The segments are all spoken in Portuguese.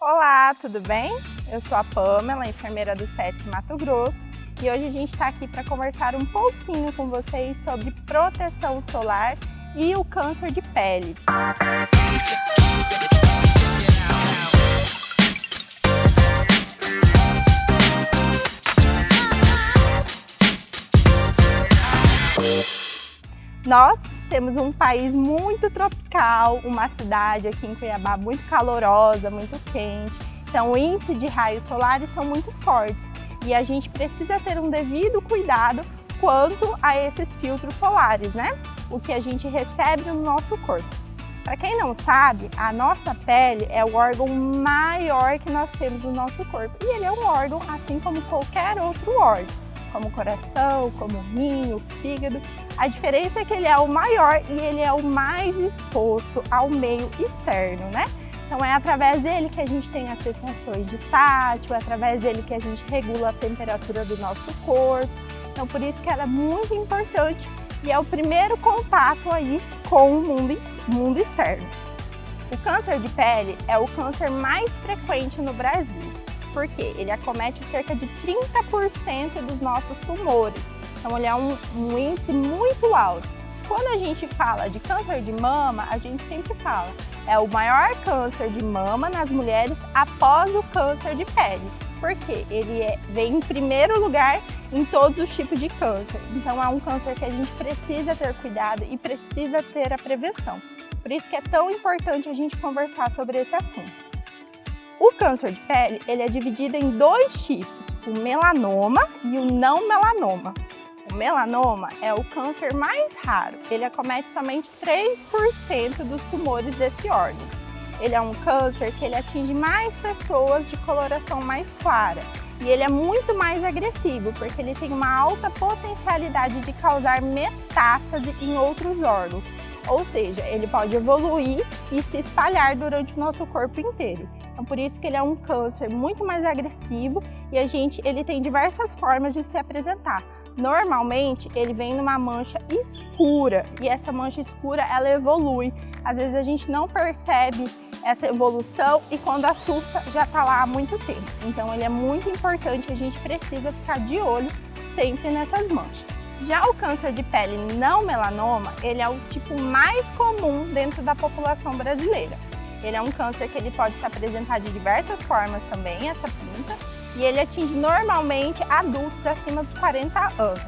Olá, tudo bem? Eu sou a Pamela, enfermeira do SESC Mato Grosso, e hoje a gente está aqui para conversar um pouquinho com vocês sobre proteção solar e o câncer de pele. Nós temos um país muito tropical, uma cidade aqui em Cuiabá muito calorosa, muito quente. Então o índice de raios solares são muito fortes e a gente precisa ter um devido cuidado quanto a esses filtros solares, né? O que a gente recebe no nosso corpo. Para quem não sabe, a nossa pele é o órgão maior que nós temos no nosso corpo e ele é um órgão assim como qualquer outro órgão, como o coração, como o rim, o fígado. A diferença é que ele é o maior e ele é o mais exposto ao meio externo, né? Então é através dele que a gente tem as sensações de tátil, é através dele que a gente regula a temperatura do nosso corpo. Então por isso que ela é muito importante e é o primeiro contato aí com o mundo externo. O câncer de pele é o câncer mais frequente no Brasil, porque ele acomete cerca de 30% dos nossos tumores. Então ele é um índice muito alto. Quando a gente fala de câncer de mama, a gente sempre fala é o maior câncer de mama nas mulheres após o câncer de pele, porque ele vem em primeiro lugar em todos os tipos de câncer. Então é um câncer que a gente precisa ter cuidado e precisa ter a prevenção. Por isso que é tão importante a gente conversar sobre esse assunto. O câncer de pele ele é dividido em dois tipos, o melanoma e o não melanoma. O melanoma é o câncer mais raro, ele acomete somente 3% dos tumores desse órgão. Ele é um câncer que ele atinge mais pessoas de coloração mais clara e ele é muito mais agressivo porque ele tem uma alta potencialidade de causar metástase em outros órgãos, ou seja, ele pode evoluir e se espalhar durante o nosso corpo inteiro. Então, por isso que ele é um câncer muito mais agressivo e ele tem diversas formas de se apresentar. Normalmente, ele vem numa mancha escura e essa mancha escura, ela evolui. Às vezes a gente não percebe essa evolução e quando assusta, já está lá há muito tempo. Então, ele é muito importante, a gente precisa ficar de olho sempre nessas manchas. Já o câncer de pele não melanoma, ele é o tipo mais comum dentro da população brasileira. Ele é um câncer que ele pode se apresentar de diversas formas também, essa pinta, e ele atinge normalmente adultos acima dos 40 anos.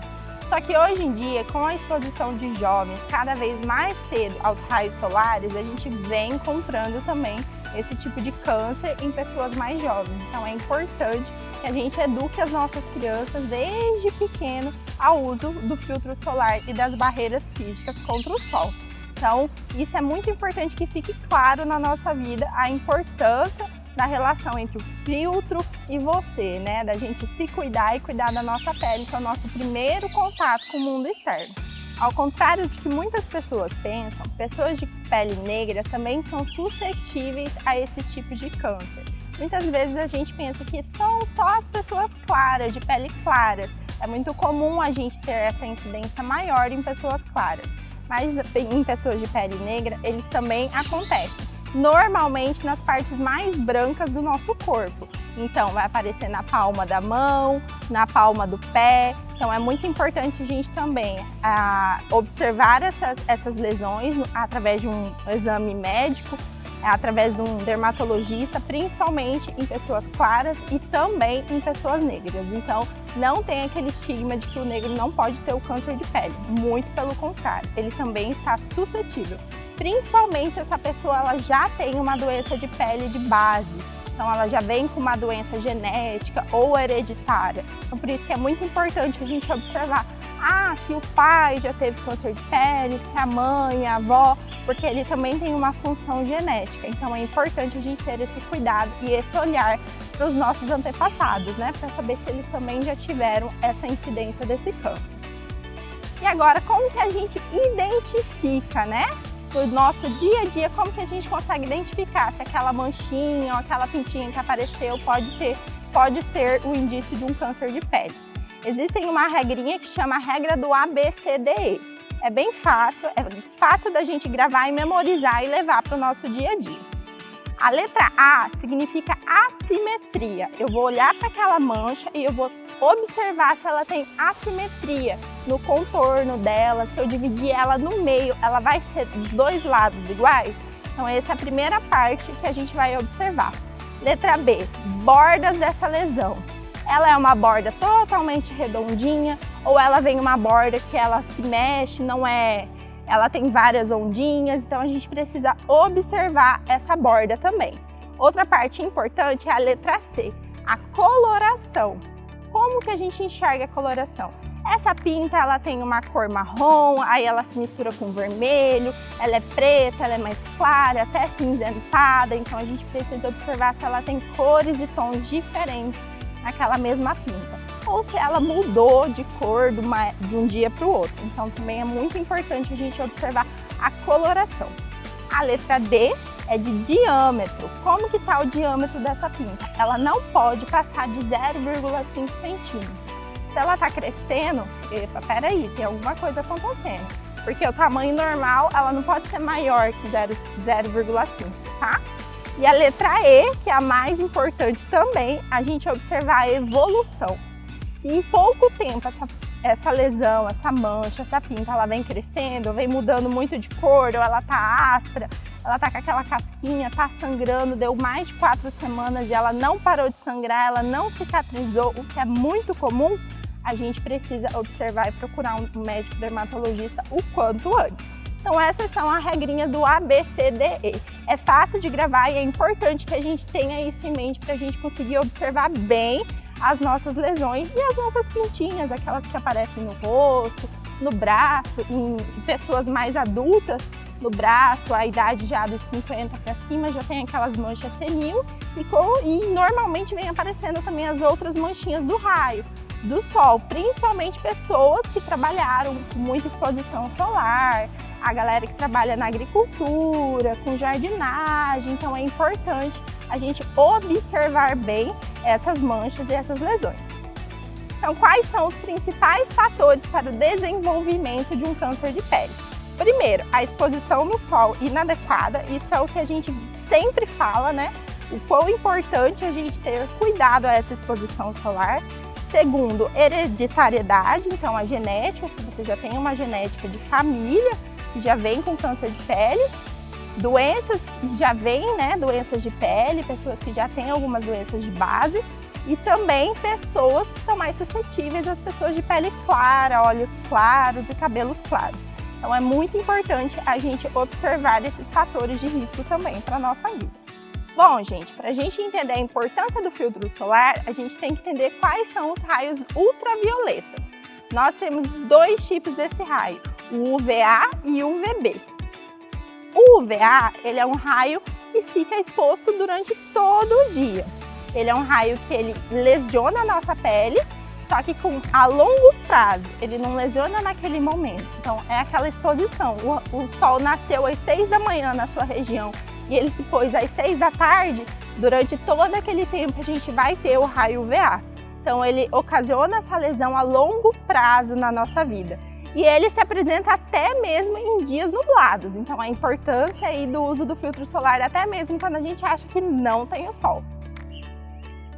Só que hoje em dia, com a exposição de jovens cada vez mais cedo aos raios solares, a gente vem encontrando também esse tipo de câncer em pessoas mais jovens. Então é importante que a gente eduque as nossas crianças desde pequeno ao uso do filtro solar e das barreiras físicas contra o sol. Então, isso é muito importante que fique claro na nossa vida a importância da relação entre o filtro e você, né? Da gente se cuidar e cuidar da nossa pele, que é o nosso primeiro contato com o mundo externo. Ao contrário de que muitas pessoas pensam, pessoas de pele negra também são suscetíveis a esses tipos de câncer. Muitas vezes a gente pensa que são só as pessoas claras, de pele claras. É muito comum a gente ter essa incidência maior em pessoas claras. Mas em pessoas de pele negra, eles também acontecem. Normalmente nas partes mais brancas do nosso corpo. Então vai aparecer na palma da mão, na palma do pé. Então é muito importante a gente também observar essas lesões através de um exame médico, através de um dermatologista, principalmente em pessoas claras e também em pessoas negras. Então não tem aquele estigma de que o negro não pode ter o câncer de pele, muito pelo contrário, ele também está suscetível. Principalmente se essa pessoa ela já tem uma doença de pele de base, então ela já vem com uma doença genética ou hereditária. Então por isso que é muito importante a gente observar, se o pai já teve câncer de pele, se a mãe, a avó, porque ele também tem uma função genética. Então é importante a gente ter esse cuidado e esse olhar para os nossos antepassados, né? Para saber se eles também já tiveram essa incidência desse câncer. E agora, como que a gente identifica, né? No nosso dia a dia, como que a gente consegue identificar se aquela manchinha ou aquela pintinha que apareceu pode ser o indício de um câncer de pele? Existem uma regrinha que chama a regra do ABCDE. É bem fácil, da gente gravar e memorizar e levar para o nosso dia a dia. A letra A significa assimetria. Eu vou olhar para aquela mancha e eu vou observar se ela tem assimetria no contorno dela. Se eu dividir ela no meio, ela vai ser dos dois lados iguais? Então essa é a primeira parte que a gente vai observar. Letra B, bordas dessa lesão. Ela é uma borda totalmente redondinha ou ela vem uma borda que ela se mexe, não é... Ela tem várias ondinhas, então a gente precisa observar essa borda também. Outra parte importante é a letra C, a coloração. Como que a gente enxerga a coloração? Essa pinta, ela tem uma cor marrom, aí ela se mistura com vermelho, ela é preta, ela é mais clara, até cinzentada, então a gente precisa observar se ela tem cores e tons diferentes naquela mesma pinta. Ou se ela mudou de cor de um dia para o outro. Então também é muito importante a gente observar a coloração. A letra D é de diâmetro. Como que está o diâmetro dessa pinta? Ela não pode passar de 0,5 centímetros. Se ela está crescendo, epa, peraí, tem alguma coisa acontecendo. Porque o tamanho normal, ela não pode ser maior que 0,5, tá? E a letra E, que é a mais importante também, a gente observar a evolução. Se em pouco tempo essa lesão, essa mancha, essa pinta, ela vem crescendo, vem mudando muito de cor, ou ela tá áspera, ela tá com aquela casquinha, tá sangrando, deu mais de 4 semanas e ela não parou de sangrar, ela não cicatrizou, o que é muito comum, a gente precisa observar e procurar um médico dermatologista o quanto antes. Então essas são as regrinhas do ABCDE. É fácil de gravar e é importante que a gente tenha isso em mente para a gente conseguir observar bem as nossas lesões e as nossas pintinhas, aquelas que aparecem no rosto, no braço, em pessoas mais adultas, no braço, a idade já dos 50 para cima já tem aquelas manchas senil e normalmente vem aparecendo também as outras manchinhas do raio, do sol, principalmente pessoas que trabalharam com muita exposição solar, a galera que trabalha na agricultura, com jardinagem, então é importante a gente observar bem essas manchas e essas lesões. Então, quais são os principais fatores para o desenvolvimento de um câncer de pele? Primeiro, a exposição no sol inadequada, isso é o que a gente sempre fala, né? O quão importante a gente ter cuidado a essa exposição solar. Segundo, hereditariedade, então a genética, se você já tem uma genética de família, que já vem com câncer de pele, doenças que já vêm, né, doenças de pele, pessoas que já têm algumas doenças de base e também pessoas que são mais suscetíveis às pessoas de pele clara, olhos claros e cabelos claros. Então é muito importante a gente observar esses fatores de risco também para a nossa vida. Bom, gente, para a gente entender a importância do filtro solar, a gente tem que entender quais são os raios ultravioletas. Nós temos 2 tipos desse raio, o UVA e o UVB. O UVA, ele é um raio que fica exposto durante todo o dia. Ele é um raio que ele lesiona a nossa pele, só que a longo prazo, ele não lesiona naquele momento. Então é aquela exposição, o sol nasceu às 6 da manhã na sua região e ele se pôs às 6 da tarde, durante todo aquele tempo a gente vai ter o raio UVA. Então ele ocasiona essa lesão a longo prazo na nossa vida. E ele se apresenta até mesmo em dias nublados. Então a importância aí do uso do filtro solar até mesmo quando a gente acha que não tem o sol.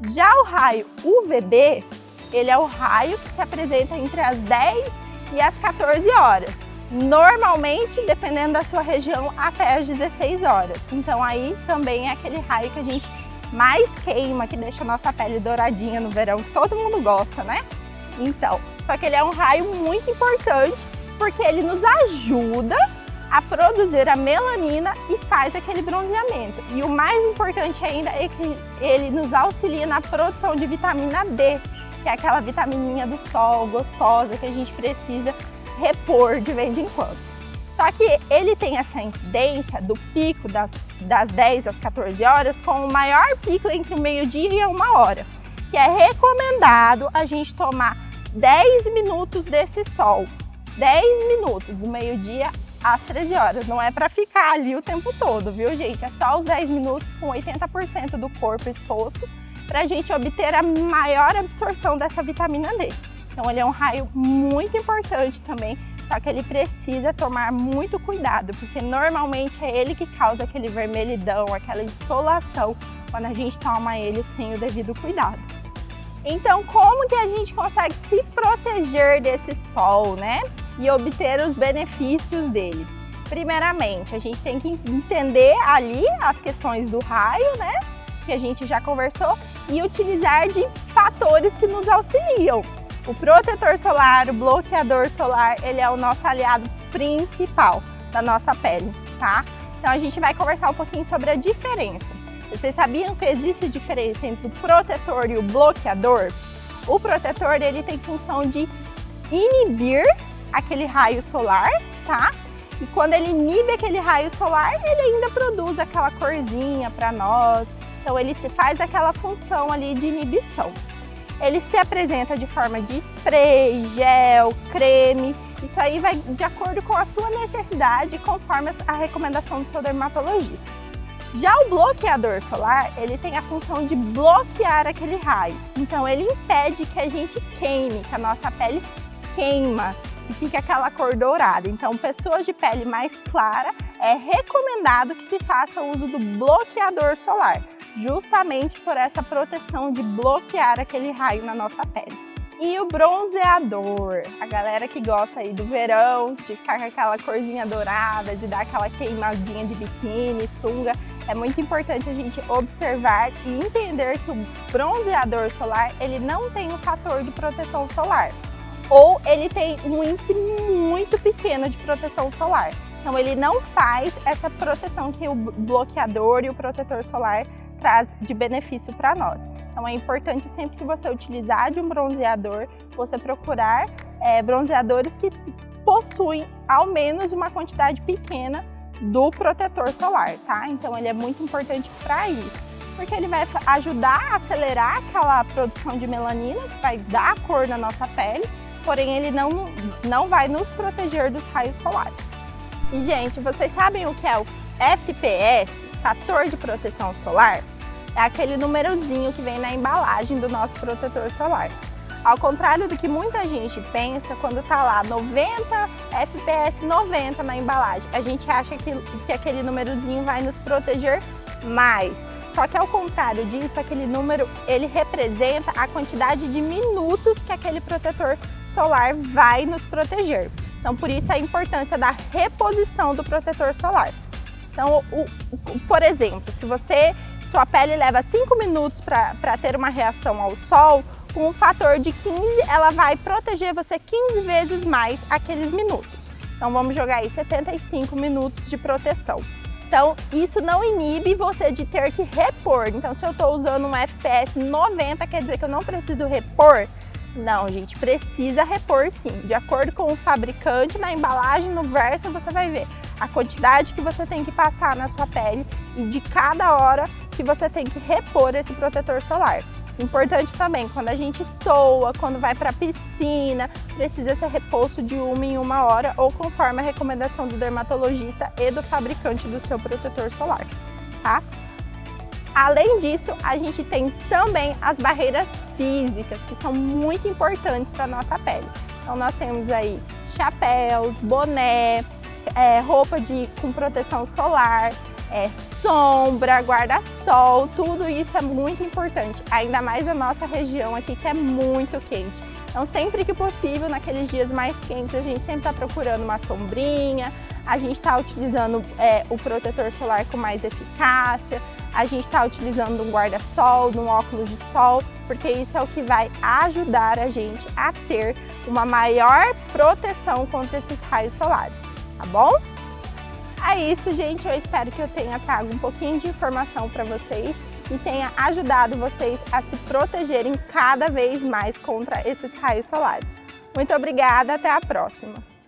Já o raio UVB, ele é o raio que se apresenta entre as 10 e as 14 horas. Normalmente, dependendo da sua região, até as 16 horas. Então aí também é aquele raio que a gente mais queima, que deixa a nossa pele douradinha no verão, que todo mundo gosta, né? Então, só que ele é um raio muito importante porque ele nos ajuda a produzir a melanina e faz aquele bronzeamento. E o mais importante ainda é que ele nos auxilia na produção de vitamina D, que é aquela vitamininha do sol gostosa que a gente precisa repor de vez em quando. Só que ele tem essa incidência do pico das 10 às 14 horas com o maior pico entre o meio-dia e a 1h, que é recomendado a gente tomar 10 minutos desse sol. 10 minutos, do meio-dia às 13 horas. Não é para ficar ali o tempo todo, viu, gente? É só os 10 minutos com 80% do corpo exposto para a gente obter a maior absorção dessa vitamina D. Então ele é um raio muito importante também, só que ele precisa tomar muito cuidado, porque normalmente é ele que causa aquele vermelhidão, aquela insolação, quando a gente toma ele sem o devido cuidado. Então, como que a gente consegue se proteger desse sol, né? E obter os benefícios dele? Primeiramente, a gente tem que entender ali as questões do raio, né? Que a gente já conversou, e utilizar de fatores que nos auxiliam. O protetor solar, o bloqueador solar, ele é o nosso aliado principal da nossa pele, tá? Então a gente vai conversar um pouquinho sobre a diferença. Vocês sabiam que existe diferença entre o protetor e o bloqueador? O protetor, ele tem função de inibir aquele raio solar, tá? E quando ele inibe aquele raio solar, ele ainda produz aquela corzinha para nós. Então ele faz aquela função ali de inibição. Ele se apresenta de forma de spray, gel, creme. Isso aí vai de acordo com a sua necessidade, conforme a recomendação do seu dermatologista. Já o bloqueador solar, ele tem a função de bloquear aquele raio. Então ele impede que a gente queime, que a nossa pele queima e fica aquela cor dourada. Então, pessoas de pele mais clara, é recomendado que se faça o uso do bloqueador solar, justamente por essa proteção de bloquear aquele raio na nossa pele. E o bronzeador, a galera que gosta aí do verão, de ficar com aquela corzinha dourada, de dar aquela queimadinha de biquíni, sunga, é muito importante a gente observar e entender que o bronzeador solar, ele não tem o fator de proteção solar, ou ele tem um índice muito pequeno de proteção solar. Então ele não faz essa proteção que o bloqueador e o protetor solar traz de benefício para nós. Então é importante sempre que você utilizar de um bronzeador, você procurar bronzeadores que possuem ao menos uma quantidade pequena do protetor solar, tá? Então ele é muito importante para isso, porque ele vai ajudar a acelerar aquela produção de melanina, que vai dar a cor na nossa pele, porém ele não vai nos proteger dos raios solares. E gente, vocês sabem o que é o FPS, fator de proteção solar? É aquele númerozinho que vem na embalagem do nosso protetor solar. Ao contrário do que muita gente pensa, quando tá lá 90 FPS 90 na embalagem, a gente acha que aquele númerozinho vai nos proteger mais. Só que ao contrário disso, aquele número, ele representa a quantidade de minutos que aquele protetor solar vai nos proteger. Então, por isso a importância da reposição do protetor solar. Então, por exemplo, se sua pele leva 5 minutos para ter uma reação ao sol, com um fator de 15, ela vai proteger você 15 vezes mais aqueles minutos. Então vamos jogar aí 75 minutos de proteção. Então isso não inibe você de ter que repor. Então se eu estou usando um FPS 90, quer dizer que eu não preciso repor? Não, gente, precisa repor sim. De acordo com o fabricante, na embalagem, no verso, você vai ver a quantidade que você tem que passar na sua pele e de cada hora que você tem que repor esse protetor solar. Importante também, quando a gente soa, quando vai para a piscina, precisa ser reposto de 1 em 1 hora ou conforme a recomendação do dermatologista e do fabricante do seu protetor solar, tá? Além disso, a gente tem também as barreiras físicas, que são muito importantes para a nossa pele. Então nós temos aí chapéus, boné, roupa com proteção solar, sombra, guarda-sol, tudo isso é muito importante, ainda mais na nossa região aqui que é muito quente. Então sempre que possível, naqueles dias mais quentes, a gente sempre está procurando uma sombrinha, a gente está utilizando o protetor solar com mais eficácia, a gente está utilizando um guarda-sol, um óculos de sol, porque isso é o que vai ajudar a gente a ter uma maior proteção contra esses raios solares, tá bom? É isso, gente. Eu espero que eu tenha trago um pouquinho de informação para vocês e tenha ajudado vocês a se protegerem cada vez mais contra esses raios solares. Muito obrigada, até a próxima!